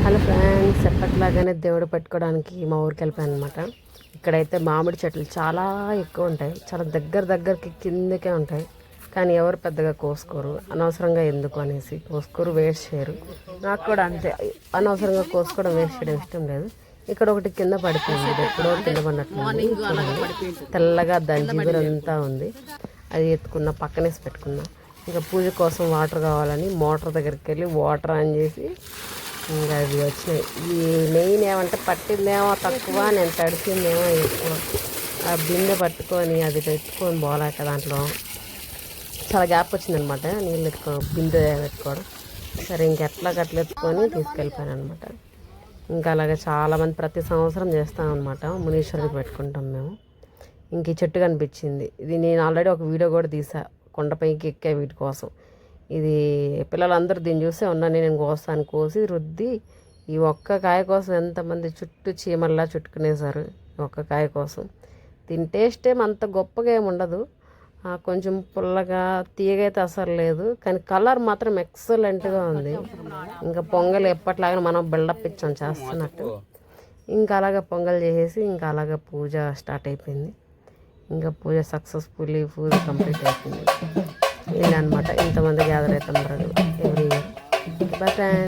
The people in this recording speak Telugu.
హలో ఫ్రెండ్స్, ఎప్పటిలాగానే దేవుడు పెట్టుకోవడానికి మా ఊరికి వెళ్ళిపోయాను అనమాట. ఇక్కడైతే మామిడి చెట్లు చాలా ఎక్కువ ఉంటాయి, చాలా దగ్గరికి కిందకే ఉంటాయి. కానీ ఎవరు పెద్దగా కోసుకోరు, అనవసరంగా ఎందుకు అనేసి కోసుకోరు, వేస్ట్ చేయరు. నాకు కూడా అంతే, అనవసరంగా కోసుకోవడం వేస్ట్ చేయడం ఇష్టం లేదు. ఇక్కడ ఒకటి కింద పడిపోయింది, ఇది ఎప్పుడో కింద పడినట్టుంది. తెల్లగా దాని జిగురంతా ఉంది. అది ఎత్తుకున్న పక్కనేసి పెట్టుకున్నా. ఇంకా పూజ కోసం వాటర్ కావాలని మోటార్ దగ్గరికి వెళ్ళి వాటర్ ఆన్ చేసి ఇంకా అవి వచ్చినాయి. ఈ మెయిన్ ఏమంటే పట్టిందేమో తక్కువ, నేను తడిసిందేమో ఎక్కువ. ఆ బిందె పట్టుకొని అది పెట్టుకొని పోలేక దాంట్లో చాలా గ్యాప్ వచ్చిందనమాట. నీళ్ళు బిందె పెట్టుకోవడం సరే, ఇంకెట్లా ఎత్తుకొని తీసుకెళ్ళిపోయాను అనమాట. ఇంకా అలాగే చాలామంది ప్రతి సంవత్సరం చేస్తామన్నమాట. మునీశ్వరుడికి పెట్టుకుంటాం మేము. ఇంక ఈ చెట్టు కనిపించింది, ఇది నేను ఆల్రెడీ ఒక వీడియో కూడా తీసా, కొండపైకి ఎక్కే వీటి కోసం. ఇది పిల్లలందరూ దీన్ని చూసే ఉన్నాను, నేను కోస్తాను. కోసి రుద్ది ఈ ఒక్క కాయ కోసం ఎంతమంది చుట్టూ చీమల్లా చుట్టుకునేసారు. ఒక్క కాయ కోసం. దీని టేస్ట్ అంత గొప్పగా ఏమి ఉండదు, కొంచెం పుల్లగా తీయగా అయితే అసలు లేదు, కానీ కలర్ మాత్రం ఎక్సలెంట్గా ఉంది. ఇంకా పొంగల్ ఎప్పట్లాగా మనం బిల్డప్ ఇచ్చాం చేస్తున్నట్టు. ఇంకా అలాగే పొంగల్ చేసేసి ఇంకా అలాగే పూజ స్టార్ట్ అయిపోయింది. ఇంకా పూజ సక్సెస్ఫుల్లీ పూజ కంప్లీట్ అయిపోయింది. ఇలా అనమాట. ఇంతమంది గ్యాదర్ అవుతున్నారు ఎవ్రీ ఇయర్. Bye friends.